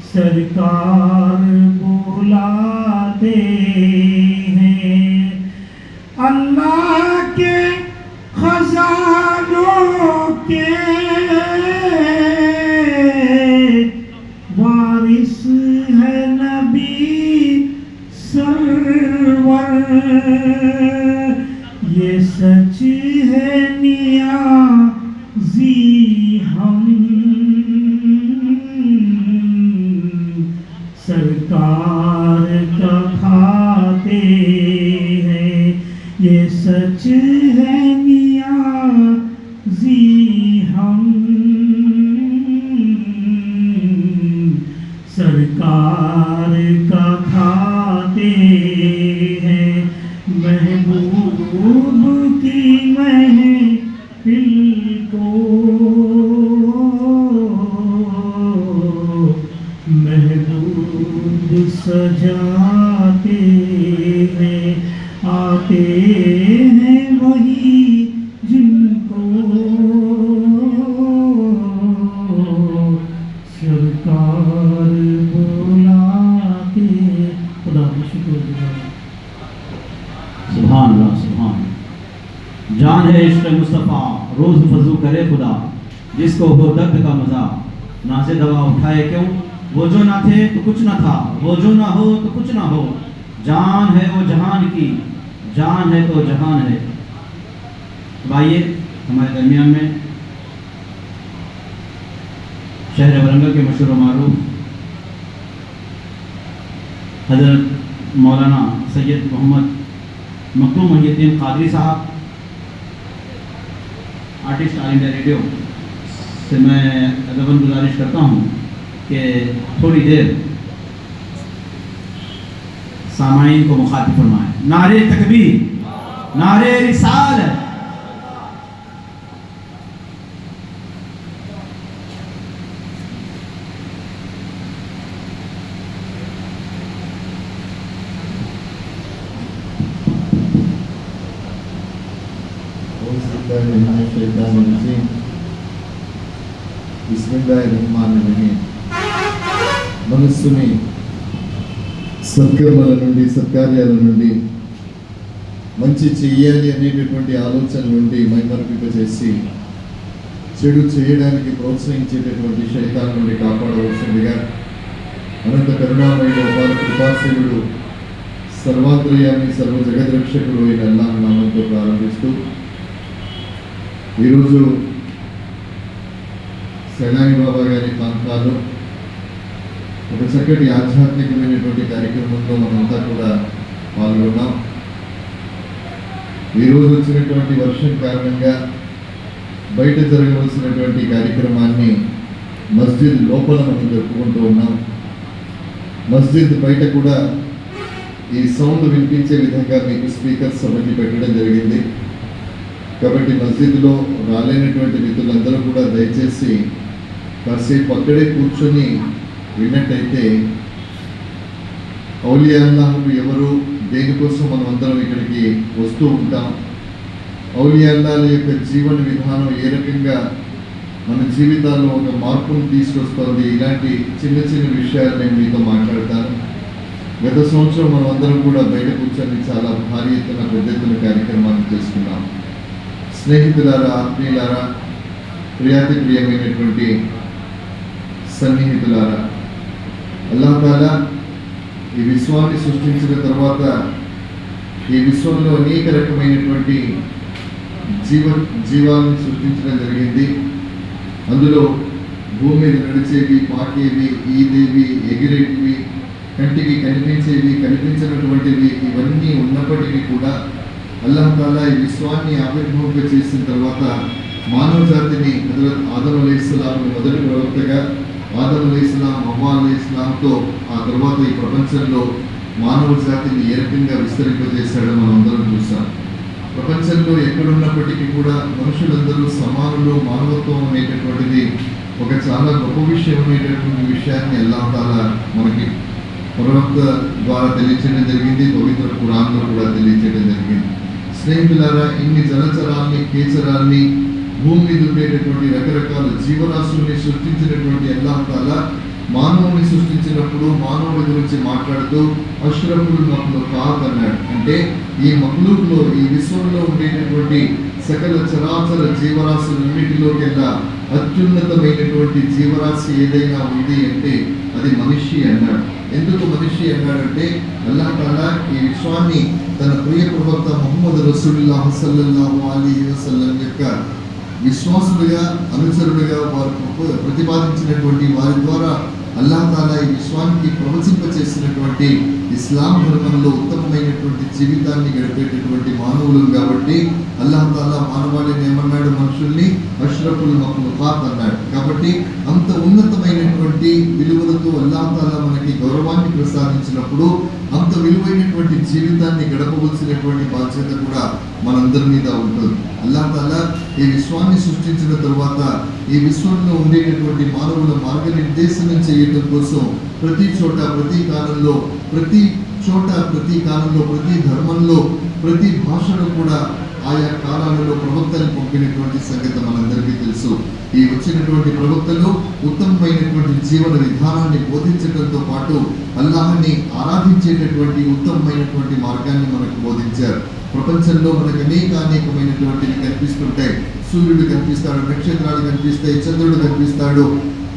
सरकार बुलाते हैं अल्लाह के खजानों के वारिस है नबी सरवर ये सच है नियाज़ी हम सरकार का खाते हैं ये सच है नियाज़ी हम सरकार का खाते हैं महबूब की महफिल को महबूब सजाते हैं आते हैं वही जिनको सरकार बुलाते। खुदा का शुक्र। सुभान अल्लाह सुभान। जान है इश्क़ मुस्तफ़ा रोज़ फजू करे खुदा जिसको हो दर्द का मज़ा नाज़े दवा उठाए क्यों वो जो ना थे तो कुछ ना था वो जो ना हो तो कुछ ना हो जान है वो जहान की जान है तो जहान है। तो आइए हमारे दरमियान में शहर वरंगल के मशहूर मारूफ हज़रत मौलाना सैयद मोहम्मद मखदूम मोहिउद्दीन कादरी साहब आर्टिस्ट ऑल इंडिया रेडियो से मैं अदबन गुजारिश करता हूँ कि थोड़ी देर सामाईन को मुखातिब फरमाएं। नारे तकबीर नारे रिसालत బిస్మిల్లాహిర్రహ్మానిర్రహీం మనస్సుని సత్కర్మల నుండి సత్కార్యాల నుండి మంచి చెయ్యాలి అనేటటువంటి ఆలోచన నుండి మైమరపింపజేసి చెడు చేయడానికి ప్రోత్సహించేటటువంటి శైతాన్ నుండి కాపాడవలసిందిగా అనంత కరుణామయుడు అపార కృపాశీలుడు సర్వాంతర్యామి సర్వ జగద్రక్షకుడు అయిన అల్లాహ్ నామంతో ప్రారంభిస్తూ ఈరోజు సైలాని బాబా గారి ప్రాంతాల్లో ఒక చక్కటి ఆధ్యాత్మికమైనటువంటి కార్యక్రమంలో మనంతా కూడా పాల్గొన్నాం. ఈరోజు వచ్చినటువంటి వర్షం కారణంగా బయట జరగవలసినటువంటి కార్యక్రమాన్ని మస్జిద్ లోపల మనం జరుపుకుంటూ ఉన్నాం. మస్జిద్ బయట కూడా ఈ సౌండ్ వినిపించే విధంగా మీకు స్పీకర్స్ అవన్నీ పెట్టడం జరిగింది. కాబట్టి మస్జిద్లో రాలేనటువంటి మిత్రులందరూ కూడా దయచేసి కాసేపు అక్కడే కూర్చొని విన్నట్టయితే ఔలియా అల్లాహ్లు ఎవరు దేనికోసం మనం అందరం ఇక్కడికి వస్తూ ఉంటాం, ఔలియా అల్లాహ్ల యొక్క జీవన విధానం ఏ రకంగా మన జీవితాల్లో ఒక మార్పును తీసుకొస్తుంది, ఇలాంటి చిన్న చిన్న విషయాలు నేను మీతో మాట్లాడతాను. గత సంవత్సరం మనం అందరం కూడా బయట కూర్చొని చాలా భారీ ఎత్తున పెద్ద ఎత్తున కార్యక్రమాన్ని చేసుకున్నాం. స్నేహితులారా, ఆత్మీయులారా, ప్రియాతి ప్రియమైనటువంటి సన్నిహితులారా, అల్లాహ్ తాలా ఈ విశ్వాన్ని సృష్టించిన తర్వాత ఈ విశ్వంలో అనేక రకమైనటువంటి జీవాలను సృష్టించడం జరిగింది. అందులో భూమి మీద నడిచేవి, పాకేవి, ఈదేవి, ఎగిరేటివి, కంటికి కనిపించేవి, కనిపించినటువంటివి ఇవన్నీ ఉన్నప్పటికీ కూడా అల్లాహ్ తాలా ఈ విశ్వాన్ని ఆవిర్భావం చేసిన తర్వాత మానవ జాతిని హజరత్ ఆదం అలైహిస్సలాం మొదటి ప్రవక్తగా ఆదం అలైహిస్సలాం, హవ్వా అలైహిస్సలాంతో ఆ తర్వాత ఈ ప్రపంచంలో మానవ జాతిని ఏ రకంగా విస్తరింపజేశాడో మనం అందరం చూసాం. ప్రపంచంలో ఎక్కడున్నప్పటికీ కూడా మనుషులందరూ సమానులు, మానవత్వం అనేటటువంటిది ఒక చాలా గొప్ప విషయం అనేటటువంటి విషయాన్ని అల్లాహ్ తాలా మనకి ప్రవక్త ద్వారా తెలియచేయడం జరిగింది, పవిత్ర ఖురాన్లో కూడా తెలియచేయడం జరిగింది. స్నేహితులారా, ఇన్ని జలచరాల్ని, కేచరాల్ని, భూమి మీద ఉండేటటువంటి రకరకాల జీవరాశుల్ని సృష్టించినటువంటి అల్లాహ్ తాలా మానవుని సృష్టించినప్పుడు మానవుడి గురించి మాట్లాడుతూ అష్రఫుల్ మఖ్లూకాత్ అన్నాడు. అంటే ఈ మఖ్లూక్లో, ఈ విశ్వంలో ఉండేటటువంటి సకల చరాచర జీవరాశులన్నిటిలోకెల్లా అత్యున్నతమైనటువంటి జీవరాశి ఏదైనా ఉంది అంటే అది మనిషి అన్నాడు. ఎందుకు మనిషి అన్నాడంటే అల్లాహ్ తాలా ఈ విశ్వాన్ని తన ప్రియ ప్రవక్త ముహమ్మద్ రసూలుల్లాహి సల్లల్లాహు అలైహి వసల్లం యొక్క విశ్వాసులుగా, అనుచరులుగా వారు ప్రతిపాదించినటువంటి వారి ద్వారా అల్లాహ్ తాలా ఈ విశ్వానికి ప్రవచింపచేసినటువంటి ఇస్లాం ధర్మంలో ఉత్తమమైనటువంటి జీవితాన్ని గడిపేటటువంటి మానవులు కాబట్టి అల్లాహ్ తాలా మానవాళిని ఏమన్నాడు? మనుషుల్ని అష్రఫుల్ మఖ్లూకాత్ అన్నాడు. కాబట్టి అంత ఉన్నతమైనటువంటి విలువలతో అల్లాహ్ తాలా మనకి గౌరవాన్ని ప్రసాదించినప్పుడు అంత విలువైనటువంటి జీవితాన్ని గడపవలసినటువంటి బాధ్యత కూడా మనందరి మీద ఉంటుంది. అల్లాహ్ తాలా ఈ విశ్వాన్ని సృష్టించిన తరువాత ఈ విశ్వంలో ఉండేటటువంటి మానవుల మార్గనిర్దేశనం చేయడం కోసం ప్రతి చోట, ప్రతి కాలంలో, ప్రతి ధర్మంలో, ప్రతి భాషలో కూడా ఆయా కాలాలలో ప్రవక్తలు పంపినటువంటి సంగతి మనందరికీ తెలుసు. ఈ వచ్చినటువంటి ప్రవక్తలు ఉత్తమమైనటువంటి జీవన విధానాన్ని బోధించడంతో పాటు అల్లాహ్ని ఆరాధించేటటువంటి ఉత్తమమైనటువంటి మార్గాన్ని మనకు బోధించారు. ప్రపంచంలో మనకు అనేకమైనటువంటివి కనిపిస్తుంటాయి. సూర్యుడు కనిపిస్తాడు, నక్షత్రాలు కనిపిస్తాయి, చంద్రుడు కనిపిస్తాడు,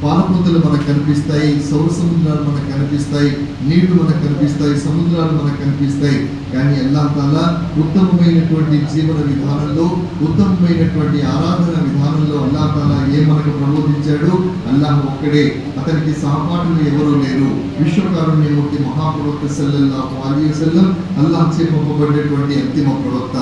పాలపుంతలు మనకు కనిపిస్తాయి, సౌర సముద్రాలు మనకు కనిపిస్తాయి, నీళ్లు మనకు కనిపిస్తాయి, సముద్రాలు మనకు కనిపిస్తాయి. కానీ అల్లాహ్ తాలా ఉత్తమమైనటువంటి జీవన విధానంలో, ఉత్తమమైనటువంటి ఆరాధన విధానంలో అల్లాహ్ తాలా మనకు ప్రబోధించాడు? అల్లాహ్ ఒక్కడే, అతనికి సహపాఠులు ఎవరూ లేరు. విశ్వకారుణ్యమూర్తి మహాప్రవక్త సల్లల్లాహు అలైహి వసల్లం అల్లాహ్ చే పంపబడినటువంటి అంతిమ ప్రవక్త.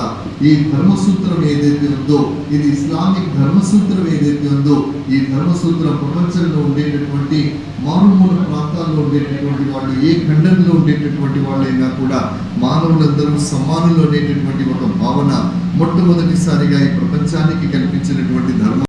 ఈ ధర్మసూత్రం ఏదైతే ఉందో, ఇది ఇస్లామిక్ ధర్మసూత్రం ఏదైతే ఉందో, ఈ ధర్మసూత్రం ప్రపంచంలో ఉండేటటువంటి మారుమూల ప్రాంతాల్లో ఉండేటటువంటి వాళ్ళు, ఏ ఖండంలో ఉండేటటువంటి వాళ్ళైనా కూడా మానవులందరూ సమానులు అనేటటువంటి ఒక భావన మొట్టమొదటిసారిగా ఈ ప్రపంచానికి కల్పించినటువంటి ధర్మం.